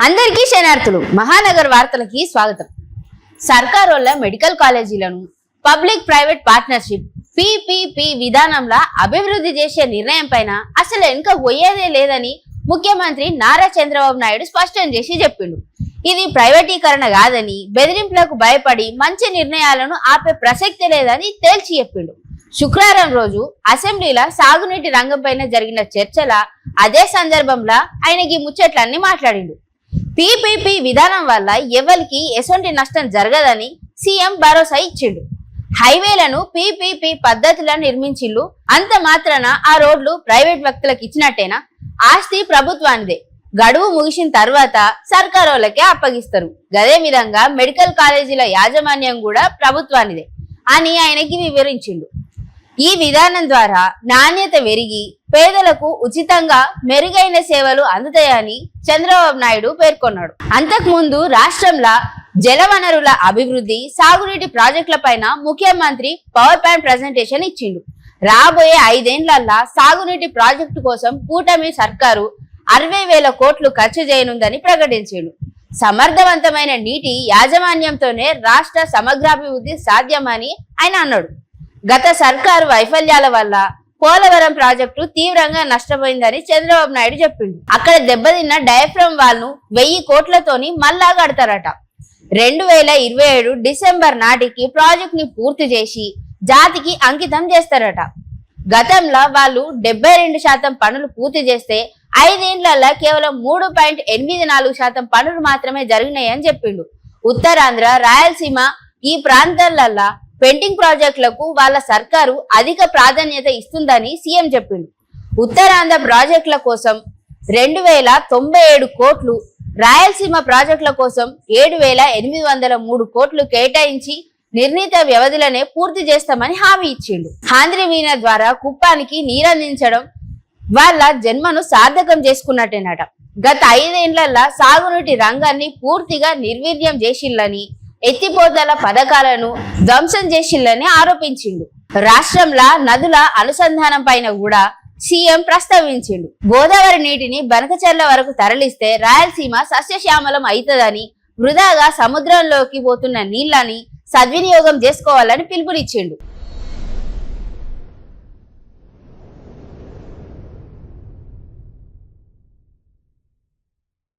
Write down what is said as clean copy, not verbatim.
అందరికీ శనార్థులు మహానగర్ వార్తలకి స్వాగతం. సర్కారోళ్ళ మెడికల్ కాలేజీలను పబ్లిక్ ప్రైవేట్ పార్ట్నర్షిప్ పిపిపి విధానంలో అభివృద్ధి చేసే నిర్ణయం పైన అసలు వెనుక పోయేదే లేదని ముఖ్యమంత్రి నారా చంద్రబాబు నాయుడు స్పష్టం చేసి చెప్పిండు. ఇది ప్రైవేటీకరణ కాదని, బెదిరింపులకు భయపడి మంచి నిర్ణయాలను ఆపే ప్రసక్తి లేదని తేల్చి చెప్పిండు. శుక్రవారం రోజు అసెంబ్లీలో సాగునీటి రంగం పైన జరిగిన చర్చల అదే సందర్భంలో ఆయనకి ముచ్చట్లన్నీ మాట్లాడిండు. పిపిపి విధానం వల్ల ఎవరికి ఎటువంటి నష్టం జరగదని సీఎం భరోసా ఇచ్చిండు. హైవేలను పిపిపి పద్ధతిలో నిర్మించిల్లు, అంత మాత్రాన ఆ రోడ్లు ప్రైవేట్ వ్యక్తులకు ఇచ్చినట్టేనా? ఆస్తి ప్రభుత్వానిదే, గడువు ముగిసిన తర్వాత సర్కారోళ్ళకే అప్పగిస్తారు. అదే విధంగా మెడికల్ కాలేజీల యాజమాన్యం కూడా ప్రభుత్వానిదే అని ఆయనకి వివరించిండు. ఈ విధానం ద్వారా నాణ్యత పెరిగి పేదలకు ఉచితంగా మెరుగైన సేవలు అందుతాయని చంద్రబాబు నాయుడు పేర్కొన్నాడు. అంతకుముందు రాష్ట్రంలో జలవనరుల అభివృద్ధి, సాగునీటి ప్రాజెక్టుల పైన ముఖ్యమంత్రి పవర్ పాయింట్ ప్రజెంటేషన్ ఇచ్చిండు. రాబోయే 5 ఏళ్లల్లా సాగునీటి ప్రాజెక్టు కోసం కూటమి సర్కారు 60,000 కోట్లు ఖర్చు చేయనుందని ప్రకటించిండు. సమర్థవంతమైన నీటి యాజమాన్యంతోనే రాష్ట్ర సమగ్రాభివృద్ధి సాధ్యమని ఆయన అన్నాడు. గత సర్కారు వైఫల్యాల వల్ల పోలవరం ప్రాజెక్టు తీవ్రంగా నష్టపోయిందని చంద్రబాబు నాయుడు చెప్పిండు. అక్కడ దెబ్బతిన్న డయాఫ్రమ్ వాల్ ను 1000 కోట్లతోని మళ్ళా కడతారట. 2027 డిసెంబర్ నాటికి ప్రాజెక్ట్ ని పూర్తి చేసి జాతికి అంకితం చేస్తారట. గతంలో వాళ్ళు 72% పనులు పూర్తి చేస్తే 5 ఏళ్లలో కేవలం 3.84% పనులు మాత్రమే జరిగినాయని చెప్పిండు. ఉత్తరాంధ్ర, రాయలసీమ ఈ ప్రాంతాలలో పెండింగ్ ప్రాజెక్టులకు వాళ్ళ సర్కారు అధిక ప్రాధాన్యత ఇస్తుందని సీఎం చెప్పిండు. ఉత్తరాంధ్ర ప్రాజెక్టుల కోసం 2097 కోట్లు, రాయలసీమ ప్రాజెక్టుల కోసం 7,803 కోట్లు కేటాయించి నిర్ణీత వ్యవధిలోనే పూర్తి చేస్తామని హామీ ఇచ్చిండు. హాంద్రివీణ ద్వారా కుప్పానికి నీరందించడం వాళ్ళ జన్మను సార్థకం చేసుకున్నట్టేనట. గత 5 ఏళ్లలో సాగునీటి రంగాన్ని పూర్తిగా నిర్వీర్యం చేసిల్లని, ఎత్తిపోతల పథకాలను ధ్వంసం చేసిల్లని ఆరోపించిండు. రాష్ట్రంలో నదుల అనుసంధానం పైన కూడా సీఎం ప్రస్తావించిండు. గోదావరి నీటిని బనకచెర్ల వరకు తరలిస్తే రాయలసీమ సస్యశ్యామలం అవుతుందని, వృధాగా సముద్రంలోకి పోతున్న నీళ్లని సద్వినియోగం చేసుకోవాలని పిలుపునిచ్చిండు.